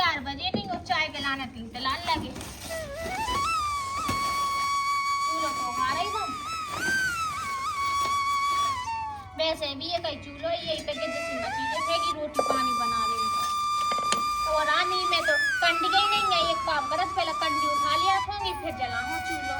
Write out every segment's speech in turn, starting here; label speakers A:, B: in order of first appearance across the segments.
A: 4 बजे नहीं और चाय के लाना 3 तलान लगे। चूल्हो तो हमारा ही था। वैसे भी ये कई चूल्हो यही पे जैसी मछली फेंकी रोटी पानी बना ले। और रानी में तो कंडी गई नहीं है। एक काम करत पहले कंडी उठा लिया होंगी फिर जलाऊं चूल्हो।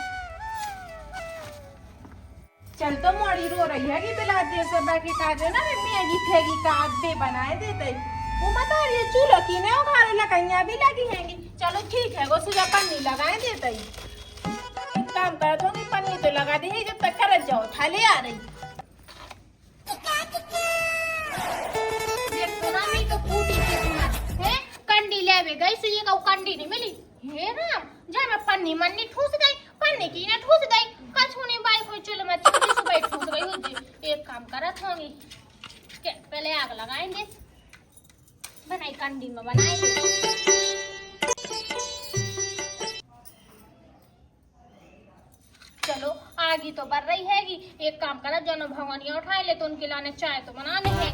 B: चल तो मोड़ी रो रही है कि बिला देर से बाकी काजे ना मैगी फेगी का आधे बनाए देते। वो बता रही है चूल्हा की ने उखाड़े लकैया भी लगी हैंगी। चलो ठीक है वो सुजा पन्नी लगाए देते। एक काम कर दो कि पन्नी तो लगा दी है जब तक कर जाओ थाले आ रही।
A: देखो ना मैं तो फूटी के सुना है कंडी लेवे गई सो ये का कंडी नहीं मिली। हे राम जा मैं पन्नी मन्नी ठूस गई पन्नी की ना ठूस गई कछुनी बाई कोई चुल में चुली सुबह ठूस गई होती। एक काम करत होंगी के पहले आग लगाएंगे बनाई कंडी में बनाएंगे। चलो आगी तो बढ़ रही हैगी। एक काम करा दोनों भगवानियां उठाए ले तो उनके लाने चाय तो बनाने हैं।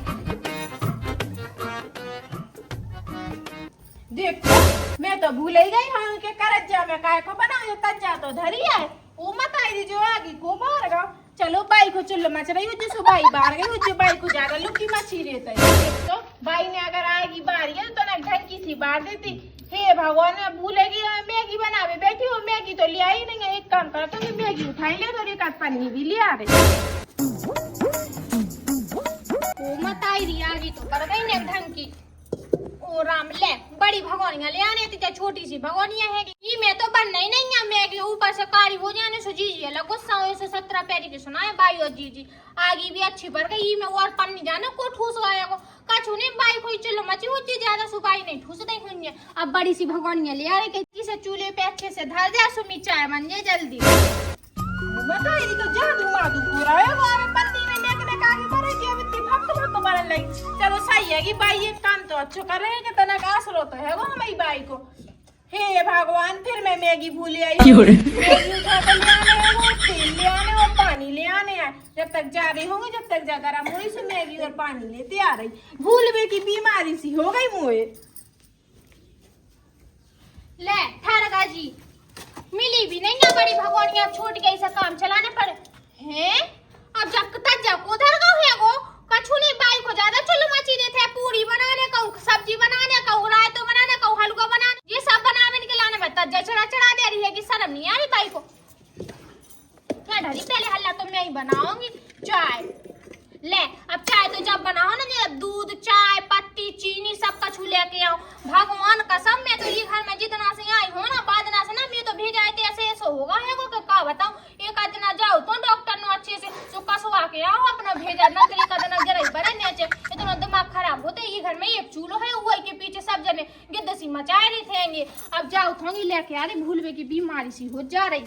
B: देखो मैं तो भूल ही गई हाँ के करज्जा में काय को बनाए तज्जा तो धरी है। वो मत आई जो आगी को बाहर गो। चलो बाई को चुल्ल मच रही हो जो बाई बाहर गई जो बाई को ज्यादा लुकी मची रहता है। तो बाई ने अगर आगी बाहर है तो ना ढंकी सी बाहर देती। हे भगवान भूलेगी मैगी बनावे बैठी हो मैगी तो ले आई नहीं है। एक काम करो तो मैगी उठाई ले तो एक आध पन्नी भी ले आ रही।
A: वो मत आई रही आगी तो कर गई ने ढंकी। ओ राम ले बड़ी भगवानियां ले आने थी छोटी सी भगवानियां है ये मैं तो बनना ही नहीं है। मैगी ऊपर से कारी हो जाने से जीजी अलग गुस्सा हो से 17 पैरी के सुनाए बाई और जीजी आगी भी अच्छी बढ़ गई मैं और पन्नी जाने को ठूस गया को कछु ने बाई कोई चलो मची होती ज्यादा सुबाई नहीं ठूस नहीं हुई है। अब बड़ी सी भगवानियां ले आ रहे के जिसे चूल्हे पे अच्छे से धर जा सुमी चाय बन जाए जल्दी।
B: बताई तो जादू मादू पूरा है वो पन्नी में लेके आगे बढ़े कि अब इतनी फक बनने लगी। चलो सही है कि बाई एक काम तो अच्छा कर रहे हैं कि तना का असर होता है वो हमारी बाई को। हे भगवान फिर मैं मैगी भूल आई। मैगी उठा कर ले आने वो तेल ले आने और पानी ले आने हैं। जब तक जा रही होंगे जब तक जा गरम हुई से मैगी और पानी लेते आ रही। भूल में की बीमारी सी हो गई मुझे।
A: ले ठहरगा जी मिली भी नहीं ना बड़ी भगवान अब छोड़ के ऐसा काम चलाने पड़े हैं। अब जब तक जब उधर गो है वो कछु नहीं बाई को ज्यादा चुल्लू मची देते हैं। पूरी बनाने का सब्जी बनाने का रायता बनाने का हलवा बनाने ये सब बनाने के लाने में तज्जा चढ़ा चढ़ा दे रही है कि शर्म नहीं आ रही बाई को। क्या ढरी पहले हल्ला तो मैं ही बनाऊंगी चाय। ले अब चाय तो जब बनाओ ना जब दूध चाय पत्ती चीनी सब कछु लेके आओ। भगवान कसम मैं तो ये घर में जितना से आई हूँ ना बादना से ना मैं तो भेजा ऐसे ऐसा होगा है को क्या बताऊं। एक आध दिन जाओ तो डॉक्टर ने अच्छे से तो कसवा के आओ अपना भेजा न एक आध दिन जरा बड़े नेचे इतना दिमाग खराब होते। ये घर में एक चूल्हा है वही के पीछे सब जने गिद्दसी मचाए रहे थे। अब जाओ थोड़ी लेके आ रही भूलवे की बीमारी सी हो जा रही।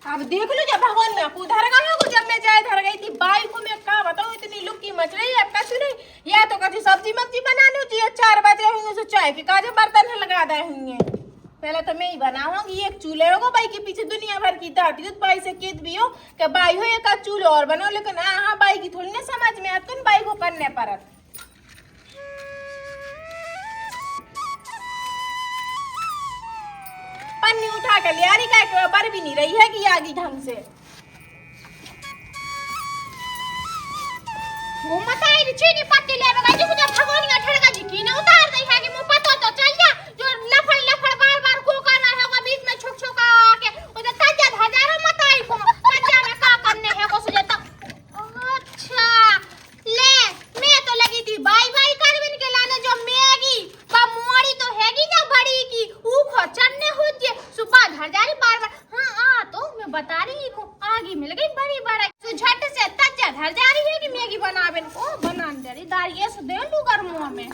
B: अब देख लो जब भगवान में आपको धर गया हो जब मैं चाय धर गई थी बाई को मैं क्या बताऊं इतनी लुकी मच रही है कछु नहीं। या तो कभी सब्जी मब्जी बनानी होती है 4 बजे होंगे तो चाय के काजे बर्तन लगा दे होंगे। पहले तो मैं ही बनाऊंगी एक चूल्हे होगा बाई के पीछे दुनिया भर की दाती बाई से कित भी हो कि बाई हो एक चूल्हा और बनाओ। लेकिन हाँ बाई की थोड़ी ना समझ में आती बाई को करने पर पन्नी उठा कर ले आ रही का बर भी नहीं रही है कि आगी ढंग से।
A: वो मत आई चीनी पत्ती ले लगा जी मुझे भगवानियां ठड़का जी की ना उतार दी है कि मुंह पता तो चल जा जो लफड़ लफड़ बार बार को करना होगा बीच में छुक छुक आके उधर तज्जा हजारों मत आई को तज्जा में का करने है को सुझाता। अच्छा ले मैं तो लगी थी बाई बाई करविन के लाने जो मैगी का मोड़ी तो हैगी ना बड़ी की ऊ खो चन्ने हो जे सुबह हजारी बार बार। हां आ तो मैं बता रही को आगे मिल गई बड़ी बड़ा तो झट से तज्जा धर जा रही है कि मैगी बनावे को बना दे रही दारिये से दे लू कर मुंह में।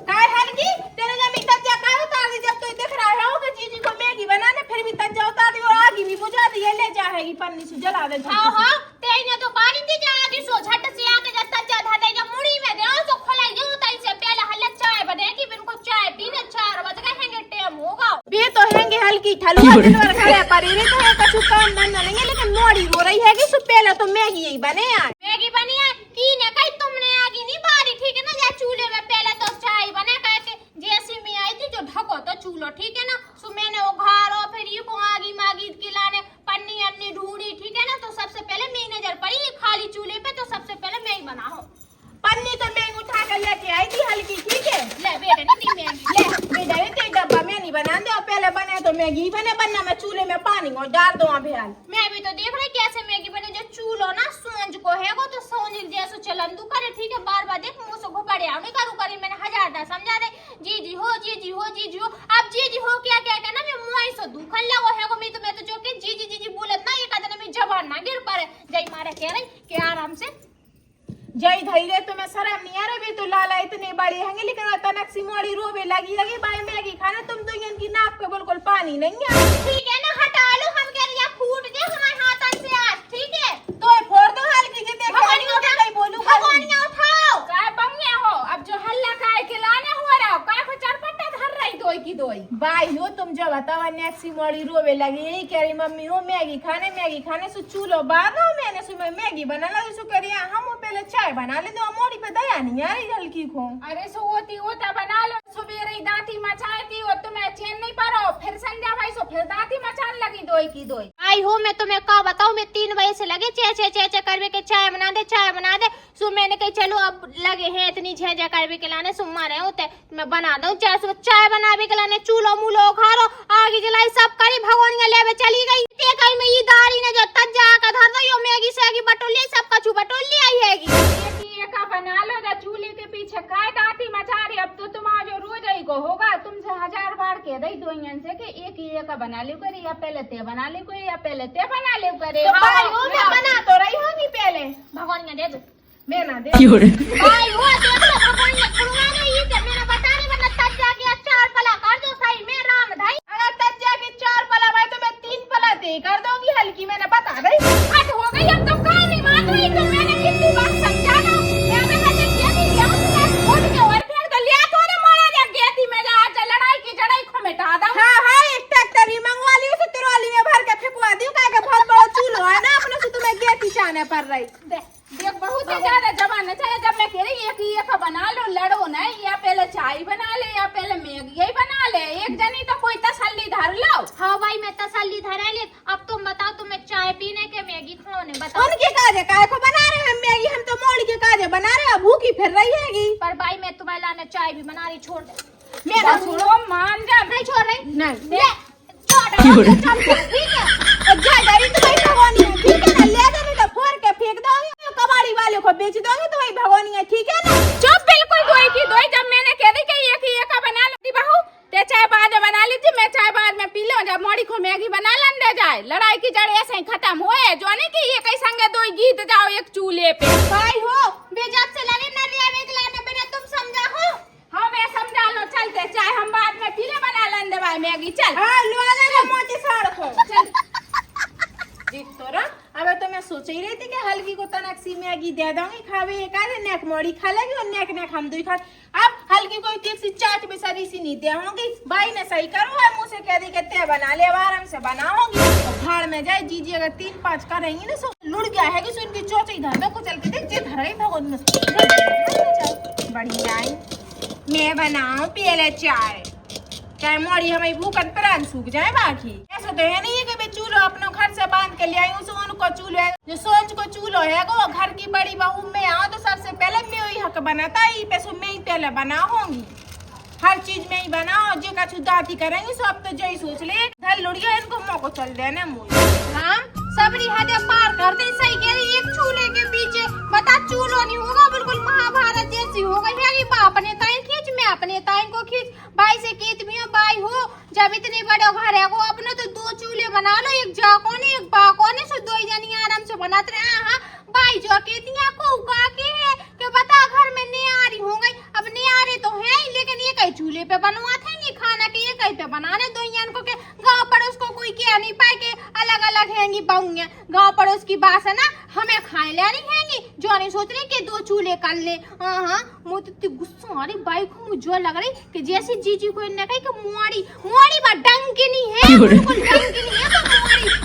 B: काय हलगी तेरे जब तज्जा का उतार दी जब तो दिख रहा है कि जीजी को मैगी बनाने फिर भी तज्जा उतार दी और आगी भी बुझा दी है ले जाएगी पन्नी से जला दे।
A: हां हां तेने तो पानी दी जा आगे सो झट से आके जब तज्जा धर दे जब मुड़ी में दे तो खोलाई दे तई से पहले हल्ला चाय बने कि बिन को चाय पीने 4 बज गए हैं टाइम होगा
B: बे तो हैंगे हल्की ठलुआ दिनवर खड़े पर रे तो है कछु काम धंधा नहीं है। लेकिन मोड़ी हो रही है कि सु पहले तो मैगी ही बने यार
A: मैगी बनी है की ने कही तुमने बेटा नहीं दी मैगी।
B: ले बेटा ये डब्बा में नहीं बना दे, पहले बने तो मैगी बने बनना, मैं चूल्हे में पानी और डाल दो अभी हाल।
A: मैं भी तो देख रही कैसे मैगी बने, जो चूल्हो ना सोंज को है वो तो सोंज जैसे चलन तू करे ठीक है, बार बार देख मुंह से घोपड़े आओ नहीं करू करी, मैंने हजार बार समझा दे जी जी हो जी जी हो जी जी हो। अब जी जी हो क्या क्या ना मैं मुंह से दुखन लगो है को, मैं तो जो के जी जी जी बोलत ना ये कहते मैं जबान ना गिर पड़े जय मारे कह रही के आराम से
B: जय धैर्य तुम्हें शर्म नहीं आ रही, तो लाला इतने बड़ी हैंगे लेकिन तनक सी मोड़ी रोवे लगी भाई मैगी खाना, तुम तो इनकी नाक पे बिल्कुल पानी नहीं है।
A: ठीक है ना हटा लो, हम कह रही है फूट दे हमारे हाथन से आज ठीक है,
B: तो फोड़ दो हल्की जी, देखो नहीं बोलूं
A: भगवानियां उठाओ
C: काय बंगे हो, अब जो हल्ला काय खिलाने हो रहा हो, काय को चरपट्टा धर रही दोई की दोई।
B: भाई हो तुम जो बताओ नेक्सी मोड़ी रोवे लगी, यही कह रही मम्मी हो मैगी खाने सु चूल्हो बांधो, मैंने सु मैगी बना ला सु करिए हम पहले चाय बना ले दो, मोड़ी पे दया नहीं आ रही हल्की को।
C: अरे सो होती होता बना लो, सुबह रही दांती मचाती हो तुम्हें चैन नहीं पड़ो, फिर संध्या भाई सो फिर दांती मचान लगी दोई की दोई।
A: आई हो मैं तुम्हें क्या बताऊं, मैं 3 बजे से लगे चे करवे के चाय बना दे सो मैंने कही चलो अब लगे हैं इतनी झेझे करवे के लाने सुम्मा रहे होते मैं बना दूं चाय बनावे के लाने चूल्हो मूल्हो खारो आगे जलाई सब करी भगवानिया लेवे चली गई के कहीं में ये दारी ने जो तज्जा का धर दो यो मैगी सेगी बटोली सब कछु बटोली आई हैगी
C: एक का बना लो जा चूल्हे के पीछे काय दांती मचा रही, अब तो तुम आज रोज ही को होगा, तुमसे 1000 बार कह दई दोइयन से कि एक ही का बना लियो करे, या पहले ते बना लियो करे या पहले ते बना लियो करे।
B: तो भाई हो मैं बना तो रही होगी पहले,
A: भगवानिया दे दो
B: मैं ना दे
A: भाई वो देख लो भगवानिया खुलवा नहीं है मैंने बता रही वरना तज्जा के 4 पला कर दो सही में राम धाई,
B: अगर तज्जा के 4 पला भाई तो मैं 3 पला दे कर दूंगी हल्की, मैंने बता रही
C: हद हो गई, अब तो काय नहीं मान रही, तो मैंने कितनी बार समझा दो, मैं कहते क्या नहीं लिया मैं खोद के और फिर तो लिया थोड़े मारा जा गया थी, मैं आज लड़ाई की जड़ाई को मिटा दूं।
B: हाँ एक ट्रैक्टर ही मंगवा लियो तो ट्रॉली में भर के फेंकवा दियो, काहे के बहुत बड़ा चूल्हा है ना अपने से तुम्हें गेट खिंचाने पड़ रही।
C: देख बहुत ही ज्यादा जमाना चाहिए, जब मैं कह रही एक ही एक बना लो, लड़ो नहीं, या पहले चाय बना ले या पहले मैगी ही बना ले, एक जनी तो कोई तसल्ली धर लो।
A: हाँ भाई मैं तसल्ली धरा ले, अब तुम बताओ तुम्हें चाय पीने के मैगी खाने बताओ
B: उनके काजे काहे को बना रहे हैं मैगी, हम तो मोड़ के काजे बना रहे हैं, भूखी फिर रही हैगी।
A: पर भाई मैं तुम्हें लाने चाय भी बना रही छोड़ दे
B: मेरा
C: छोड़ो मान जा,
A: नहीं छोड़ रही
B: नहीं
A: ले छोड़ दे ठीक है
B: जा डरी तो भाई भगवानी है ठीक है ना, ले दे नहीं तो फोड़ के फेंक दोगे, कबाड़ी वाले को बेच दोगे तो भाई भगवानी है ठीक है ना।
C: चुप बिल्कुल दोई की दोई, जब मैंने कह दी कि एक ही एक बना ली बहू, ते चाय बाद में बना ली थी, मैं चाय बाद में पी लो, जब मोड़ी को मैगी बना लन दे जाए, लड़ाई की जड़ ऐसे ही खत्म होए, जो नहीं कि ये कई संगे दो गीत जाओ एक चूल्हे पे।
B: भाई हो
A: बेजात से लगे न लिया वेग लाने बिना तुम समझा हो।
C: हाँ मैं समझा लो, चलते चाय हम बाद में पी ले, बना लन दे भाई मैगी चल।
B: हाँ लुआ दे मोटी साड़ को
C: चल
B: जीत तो रहा, अब तो मैं सोच ही रही थी कि हल्की को तनक सी मैगी दे दूंगी, खावे एक आधे नेक मोड़ी खा लेगी और नेक हम दो खा, अब हल्की कोई तीसरी चाट भी सरी सी नहीं दे होंगी, भाई ने सही करो है मुँह से कह दी कि ते बना ले, आराम से बनाओगी भाड़ में जाए जीजी अगर 3-5 करेंगी ना सो लुड़ गया है कि सो इनकी चौथी धर दो को चल के देख जे धरा ही भगवान बढ़िया मैं बनाऊं पहले चाय मोड़ी हमें भूखत प्राण सूख जाए, बाकी ऐसा तो है नहीं है कि मैं चूल्हो अपने घर से बांध के ले आई हूँ, उनको चूल्हो है जो सोच को चूल्हो है वो घर की बड़ी बहू में आओ तो सबसे पहले मैं वही हक बनाता ही पे सो मैं ही पहले बना होंगी, हर चीज में ही बनाओ, जो का दाती करेंगे सब तो जो ही सोच ले घर लुड़िया इनको मौको चल देना मुझे।
A: हाँ सबरी हद पार कर दे, सही कह रही, एक चूल्हे के पीछे बता चूल्हो नहीं होगा, बिल्कुल महाभारत जैसी हो गई है, अपने ताई खींच मैं अपने ताई को खींच, भाई से कहती हूँ भाई हो जब इतने बड़े घर है वो अपने तो 2 चूल्हे बना लो, एक जाको ने एक बाको ने सो 2 जनी आराम से बनाते रहे। हाँ भाई जो कहती है को का के है कि बता घर में नहीं आ रही हो गई, अब नहीं आ रही तो है ही, लेकिन ये कई चूल्हे पे बनवाते हैं नहीं खाना के, ये कहीं पे बनाने दो को के गाँव पड़ोस को कोई कह नहीं पाए के अलग अलग हैंगी बहुएं, गाँव पड़ोस की बात है ना, हमें खाए लेनी हैंगी, जो नहीं सोच रही कि 2 चूल्हे कर ले। हाँ मुझे तो गुस्सा आ रही बाई को, मुझे लग रही कि जैसे जीजी को इन्हें कही कि मोड़ी बा डंग की नहीं है, बिल्कुल डंग की नहीं है, तो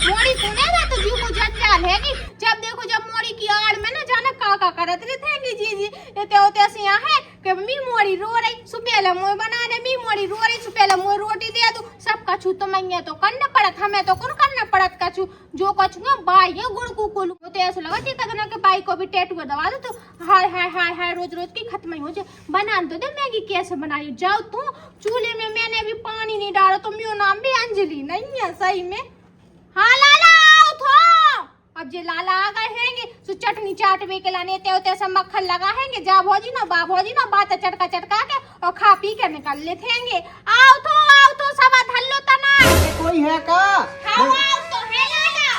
A: मोड़ी सुनेगा तो जी को जंजाल है कि जब देखो जब मोड़ी की आड़ में ना जाना का करत रहते जीजी ते होते ऐसे यहाँ है कि मी मोड़ी रो रही सुपेला मोय बना दे, मी मोड़ी रो रही सुपेला मोय रोटी दे दू, सब कछु तो मैं तो करना पड़त, हमें तो कौन करना पड़त कछु, जो कछु ना बाई है गुड़ कुकुल, तो ऐसा लगा थी कदना के बाई को भी टैटू दवा दो तो हाय हाय हाय हाय रोज रोज की खत्म ही हो जाए। बना तो दे मैगी कैसे बनाई। जाओ तू चूल्हे में, मैंने भी पानी नहीं डाला तो मेरा नाम भी अंजलि नहीं है सही में। हाँ लाला आओ थो। अब जे लाला आ गए हैंगे सो चटनी चाटवे के लाने ते होते सब मक्खन लगा हैंगे। जा भौजी ना बा भौजी ना बात चटका चटका के और खा पी के निकल लेते हैंगे। आओ तो सब धल्लो तना
D: कोई है का?
A: आओ तो है लाला।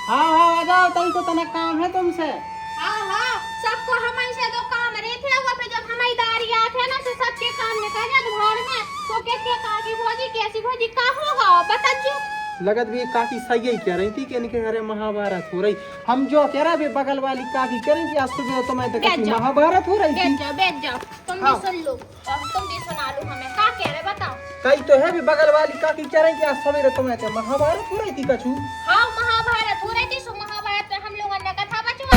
D: हाँ आ जाओ, तई को तना काम है तुमसे।
A: हाँ सबको हमारे से तो काम रहे थे वो पे जब हमारी दारी आते ना तो सबके काम निकल जाते घर में। तो क्या काकी भौजी कैसी भौजी का होगा बता चुप।
D: लगत भी काकी सही ही कह रही थी कि इनके घरे महाभारत हो रही। हम जो कह रहे बगल वाली काकी कह रही थी आज सुबह तो मैं देखा महाभारत हो रही थी।
A: बैठ जाओ तुम भी सुन लो और तुम भी सुना लो हमें का कह रहे बताओ।
D: कई तो है भी बगल वाली काकी कह रही कि आज सवेरे तो मैं महाभारत हो रही थी कछु।
A: हाँ महाभारत हो रही थी। सो महाभारत में हम लोगों ने कथा बचवा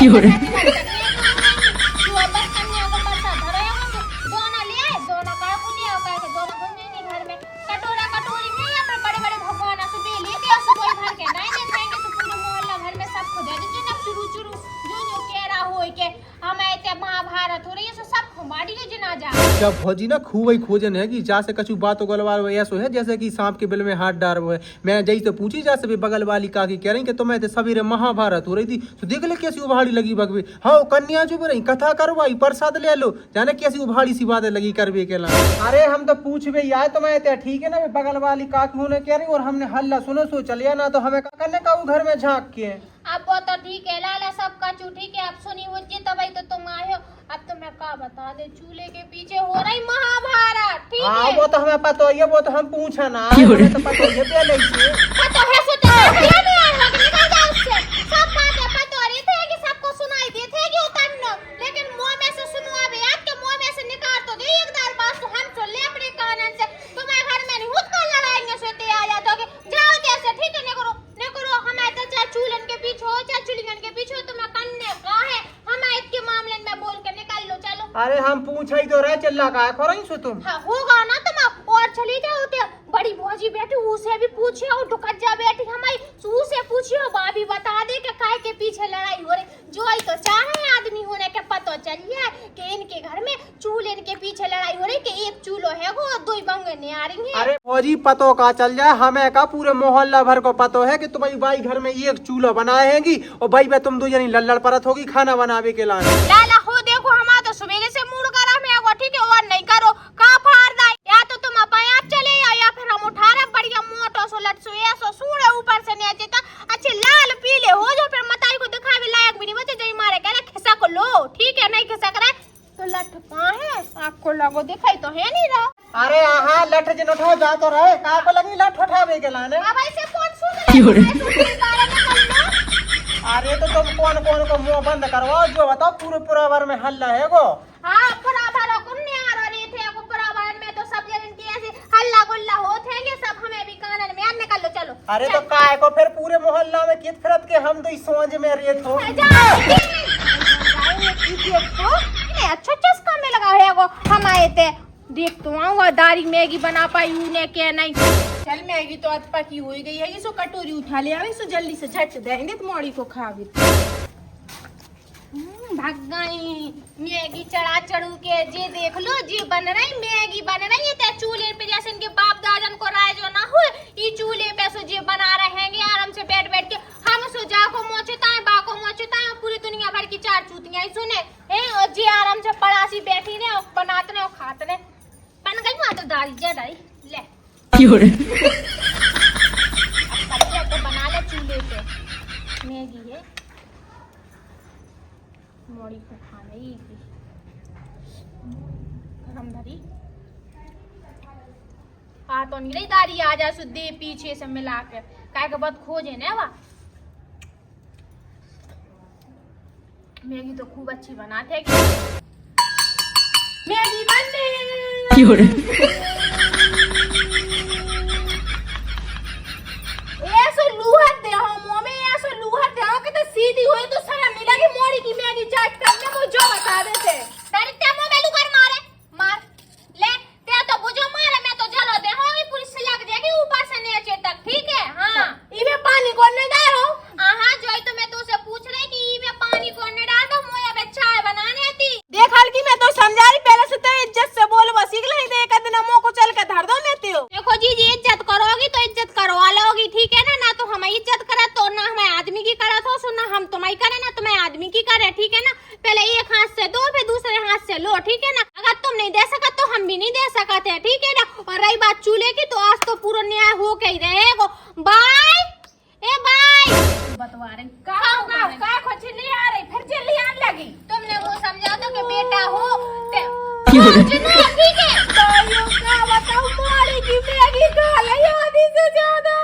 A: दोना ले आए, दोना का पुलिया का के दोना घूमेंगे घर में। कटोरा कटोरी में या फिर बड़े बड़े भगवान से बे लेके और कोई भर के नहीं दे देंगे तो पूरे मोहल्ला भर में सब खो जाए। जो चुरू चुरू जो कह रहा हो के हम ऐसे महाभारत हो रही है सो सब खुमाड़ी के जनाजा।
D: जब भौजी ना खूब ही खोजन है कि जा से कछु बात गलवार ऐसो है जैसे कि सांप के बिल में हाथ डार वो है। मैं जई से पूछी जा से भी बगल वाली काकी कह रही कि तुम्हें तो सवेरे महाभारत हो रही थी तो देख ले कैसी उभाड़ी लगी बगवे। हाँ कन्या चुप रही कथा करवाई प्रसाद ले लो जाने कैसी उभाड़ी सी बातें लगी करवे के ला। अरे हम तो पूछ भी आए तो मैं ठीक है ना बगल वाली काकी होने कह रही और हमने हल्ला सुनो सो चलिए ना तो हमें का करने का घर में झाँक के।
A: अब वो तो ठीक है लाला सबका ठीक है। अब सुनी हो जी तभी तो तुम आए हो। अब तो मैं का बता दे चूल्हे के पीछे हो रही महाभारत ठीक है।
D: वो तो हमें पता है वो तो हम पूछा ना हमें तो पता है पहले ही
A: पता है सो तो भैया नहीं आ रहा कि निकल जा उससे। सब बातें पता रही थे कि सबको सुनाई दी थे कि उतरनो लेकिन मुंह में से सुनवावे आपके मुंह में से निकाल तो दे एक दार बात तो हम सुन ले अपने कानन से। तुम्हारे घर में नहीं खुद का लड़ाई से ते आ जाते हो जाओ कैसे ठीक है नहीं करो हमारे तो चाहे चूल्हन के पीछे हो चाहे चिड़ियन के पीछे हो तुम्हें कन्ने का है हमें इसके मामले में बोल के निकाल लो चलो।
D: अरे हम पूछा ही तो रहे चिल्ला का खो रही सो तुम।
A: हाँ होगा ना तुम और चली जाओ ते बड़ी भौजी बैठी उसे भी पूछियो डुकज्जा बैठी हमारी उसे पूछियो भाभी बता दे कि काय के पीछे लड़ाई हो रही। जो आई तो चाहे आदमी होने के पता चलिए कि इनके घर में चूल्हे के पीछे लड़ाई हो रही कि एक चूल्हो है वो दो बंगे नहीं आ रही है।
D: अरे भौजी पतो का चल जाए हमें का पूरे मोहल्ला भर को पतो है कि तुम्हारी बाई घर में एक चूल्हा बनाए हैगी और भाई में तुम दो जनी लल्लड़ परत होगी खाना बनावे के लाने।
A: लाला हो देखो हमारा तो सवेरे से मूड करा में ठीक है और नहीं करो का फाड़ दा या तो तुम अपने आप चले जाओ या फिर हम उठा रहे बढ़िया मोटो सो लटसो ऐसो सूड़े ऊपर से नीचे तक अच्छे लाल पीले हो जो फिर मताई को दिखावे लायक भी नहीं बचे जई मारे कह खिसा को लो ठीक है नहीं खिसा करे तो लठ कहां है आपको लगो दिखाई तो है नहीं रहा।
D: अरे हाँ लठ जिन उठो जा तो रहे का को लगी लठ उठावे के लाने।
A: अब ऐसे कौन सुन रहा है
D: अरे तो तुम कौन को मुंह बंद करवाओ जो बताओ पूरे पुरावर में हल्ला है गो।
A: हाँ पुरावर को नहीं आ रहे थे को पुरावर में तो सब जन की ऐसे हल्ला गुल्ला होते हैं सब हमें भी कानन में निकाल लो चलो।
D: अरे तो काय को फिर पूरे मोहल्ला में कित फिरत के हम तो इस सोच में रेत हो
A: अच्छा चस्का में लगा है वो हम आए थे देख तो आऊंगा दारी मैगी बना पाई उन्हें क्या नहीं।
B: चल मैगी तो आज पकी हुई गई है सो कटोरी उठा ले आई सो जल्दी से झट देंगे तो मोड़ी को खा भी
A: भाग गई मैगी चढ़ा चढ़ू के जे देख लो जी बन रही मैगी बन रही है ते चूल्हे पे जैसे इनके बाप दादन को राय जो ना हुए ये चूल्हे पे सो जे बना रहे हैं आराम से बैठ बैठ के हम सो जा को मोचता है बा को मोचता है पूरी दुनिया भर की चार चूतियां सुने और जी आराम से पड़ासी बैठी ने और बनाते ने और खाते ने बन गई वहां तो दारी जा दारी ले तो बना ले चूल्हे पे मैगी है मोड़ी को खाने ही गरम धरी आ तो नहीं रही दारी आ जा सुदे पीछे से मिला के काय के बाद खोजे ना वा मैगी तो खूब अच्छी बनाते हैं मैगी बनने ऐसो लूहत दे हो मुंह में ऐसो लूहत दे हो कि तो सीधी हुई तो शर्म नहीं लगी मोड़ी की मैगी चाट करने को जो बता देते तेरे ते मुंह में लुकर मार ले ते तो बुझो मारे मैं तो जलो दे होगी पुलिस से लग जाएगी ऊपर से नीचे तक ठीक है। हां इमे पानी कौन नहीं डालो हां जोई तो मैं तुझसे पूछ रही कि इमे पानी कौन नहीं डाल दो मोया बे चाय बनाने आती देख हल्की मैं तो समझा रही ठीक है ना। अगर तुम नहीं दे सका तो हम भी नहीं दे सकते हैं, ठीक है ना। और रही बात चूल्हे की, तो आज तो पूरा न्याय हो के ही रहेगा। बाय ए बाय
C: बतवा रही का कुछ ले आ रही फिर जल्दी आने लगी।
A: तुमने वो समझा दो कि बेटा हो ठीक है।
B: ताइयों का बताओ मोड़ी की मैगी खा ले आधी से ज्यादा।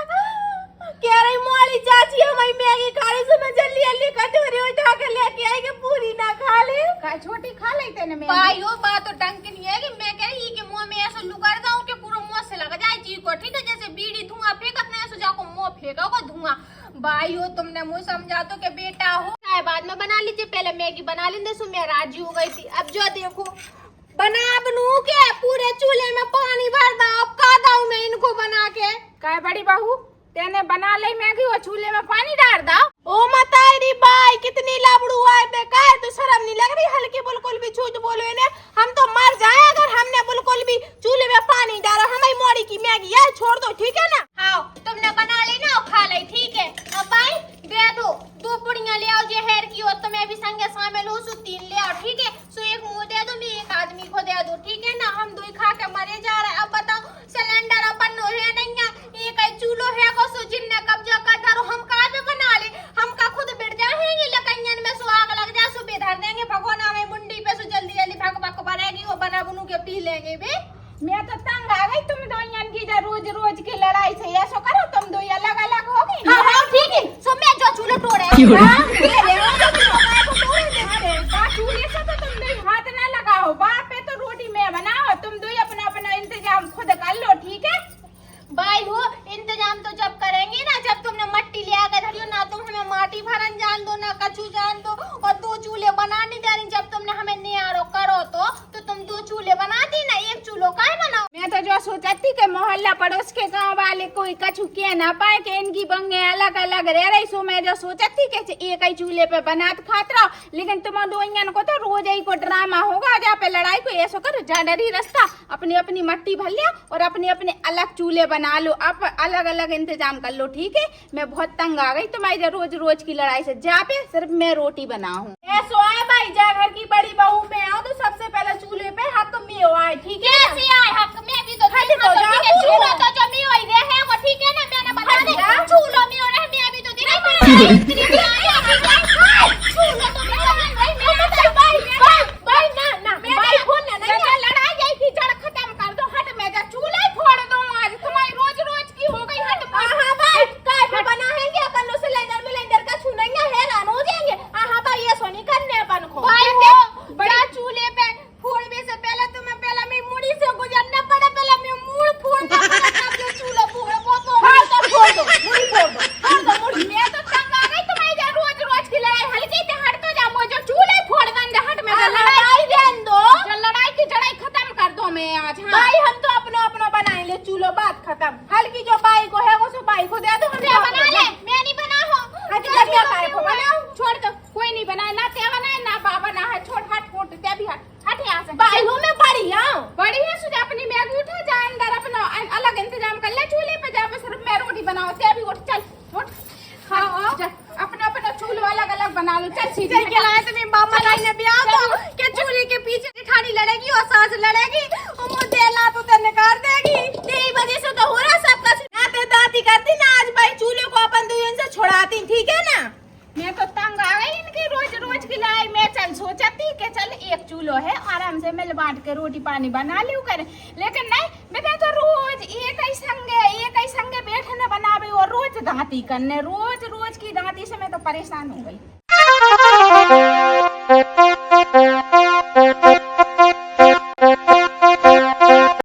B: कह रही मोड़ी चाची हमारी मैगी खा रही, सुनो जल्दी जल्दी कटोरी उठा के लेके आई कि पूरी ना खा ले।
C: का छोटी खा लेते ना मैं।
A: भाई हो बात तो ढंग की नहीं है कि मैं कह रही कि मुंह में ऐसा लुगाड़ दूं कि पूरा मुंह से लग जाए चीज को, ठीक है। जैसे बीड़ी धुआं फेंकत नहीं ऐसे जाको मुंह फेंकोगे धुआं। भाई हो तुमने मुझे समझा तो कि बेटा हो चाय बाद में बना लीजिए, पहले मैगी बना लेंगे। सो मैं राजी हो गई थी। अब जो देखो बनू के पूरे चूल्हे में पानी भर दो, अब का दूं मैं इनको बना के।
C: का बड़ी बहू तेने बना ले मैगी वो चूल्हे में पानी डाल दो।
B: ओ मतारी बाई कितनी लाबड़ू आए थे, काहे तो शर्म नहीं लग रही हल्की बिल्कुल भी झूठ बोलो ने। हम तो मर जाए अगर हमने बिल्कुल भी चूल्हे में पानी डाला। हमारी मोड़ी की मैगी यार छोड़ दो, ठीक है ना।
A: हाँ तुमने बना ली ना और खा ली, ठीक है। अब भाई दे दो 2 पुड़ियां ले आओ जो हेर की हो, तो मैं भी संगे शामिल हूँ। सो 3 ले आओ, ठीक है। सो एक मुंह दे दो, मैं एक आदमी को दे दो, ठीक है ना। हम 2 खा के मरे जा रहे। अब बताओ सिलेंडर अपन है नहीं है, एक चूल्हो है को सो जिनने कब्जा कर धरो, हम कहाँ पे बना ले। हम का खुद बैठ जाएंगे लकैयन में, सो आग लग जाए, सो बेधर देंगे भगवान हमें मुंडी पे। सो जल्दी जल्दी भग भग बनेगी वो, बना बनू के पी लेंगे बे।
C: मैं तो तंग आ गई तुम दोनों की रोज रोज की लड़ाई से। ऐसा करो तुम 2 अलग अलग हो गई।
A: हाँ हाँ ठीक है। सो मैं जो चूल्हे तोड़े
C: चूल्हे से तो तुम 2 हाथ ना लगाओ, बाप पे तो रोटी मैं बनाओ, तुम 2 अपना अपना इंतजाम खुद कर लो, ठीक है।
A: भाई हो इंतजाम तो जब करेंगे ना जब तुमने मट्टी ले आकर धरियो ना, तुम हमें माटी भरन जान दो ना कचू जान दो, और 2 चूल्हे बना नहीं दे रही। जब तुमने हमें नियारो करो तो तुम 2 चूल्हे बना दी ना, 1 चूल्हो काहे बनाओ।
C: मैं तो जो सोचती कि मोहल्ला पड़ोस के गांव वाले कोई कछु के ना पाए कि इनकी बंगे अलग अलग रह रही। सो मैं जो सोचती कि एक ही चूल्हे पे बनात खात रहो, लेकिन तुम दोनों को तो रोज ही को ड्रामा होगा जहाँ पे लड़ाई को। ऐसा करो जाडरी रास्ता अपनी अपनी मट्टी भर लिया और अपने अपने अलग चूल्हे बना लो, आप अलग अलग इंतजाम कर लो, ठीक है। मैं बहुत तंग आ गई तुम्हारी रोज रोज की लड़ाई से। जहाँ पे सिर्फ मैं रोटी बनाऊं।
B: ऐसो आए भाई जा घर की बड़ी बहू में आओ तो सबसे पहले चूल्हे पे हक में आए, ठीक है।
A: कैसे आए हक में भी तो ठीक है। चूल्हा तो जो मी होई रहे वो, ठीक है ना। मैंने बता दिया चूल्हा में हो रहे मैं अभी तो दिखाई पड़ रहा है। चूल्हा तो मैं बता
B: भाई ना भाई फोन ना नहीं
C: लड़ाई यही की जड़ खत्म कर दो, हट में जा चूल्हा ही फोड़ दो। आज तुम्हारी रोज रोज की हो गई हट।
B: हां भाई काय पे बनाएंगे अपन लो सिलेंडर का छूनेंगे हैरान हो जाएंगे। हां भाई ये सोनी करने अपन को
A: भाई वो बड़ा चूल्हे पे फोड़ने से पहले तुम्हें पहले मैं मुड़ी से गुजरना पड़ा, पहले मैं मुड़ फोड़ना पड़ा तब जो चूल्हा फोड़ वो
B: हां तो फोड़ दो मुड़ी फोड़ दो। हां तो मुड़ी
C: मैं तो तंग आ गई तुम्हारी रोज रोज की लड़ाई। हल्की से हट तो जा, मुझे चूल्हे फोड़ गंदे हट में जा।
B: लड़ाई रहन दो,
C: लड़ाई की जड़ाई खत्म कर दो मैं आज। हाँ
B: भाई हम तो अपना अपना बनाएंगे चूल्हा, बात खत्म। हल्की जो बाई को है वो सो बाई को दे दो, हम
A: बना ले। मैं नहीं बना हूं।
B: अच्छा क्या काय को बनाओ,
C: छोड़ दो, कोई नहीं बनाए ना ते बनाए ना बाबा ना है। छोड़ हट फोड़ ते भी हट यहाँ से।
B: बाई हो मैं बड़ी हूं
C: बड़ी है सुझा अपनी मैगी उठा जा अंदर अपना अलग इंतजाम कर ले। चूल्हे पे जा सिर्फ मैं रोटी बनाओ, ते भी उठ चल उठ। हाँ जा अपना अपना चूल्हा अलग अलग बना लो। चल सीधे
B: के लाए तुम्हें मामा भाई ने ब्याह तो के चूल्हे के पीछे जेठानी लड़ेगी और सास लड़ेगी और मुझे ला तो तेने कर देगी। तेरी वजह से तो हो रहा सब कुछ। नाते दाती करती ना आज भाई चूल्हे को अपन दुनिया से छोड़ाती, ठीक है ना।
C: मैं तो तंग आ गई इनकी रोज रोज की लड़ाई। मैं चल सोचती कि चल 1 चूल्हा है आराम से मिल बांट के रोटी पानी बना लियो करे, लेकिन नहीं मैं तो रोज एक ही संगे बैठने बनावे और रोज दांती करने। रोज रोज की दांती से मैं तो परेशान हो गई।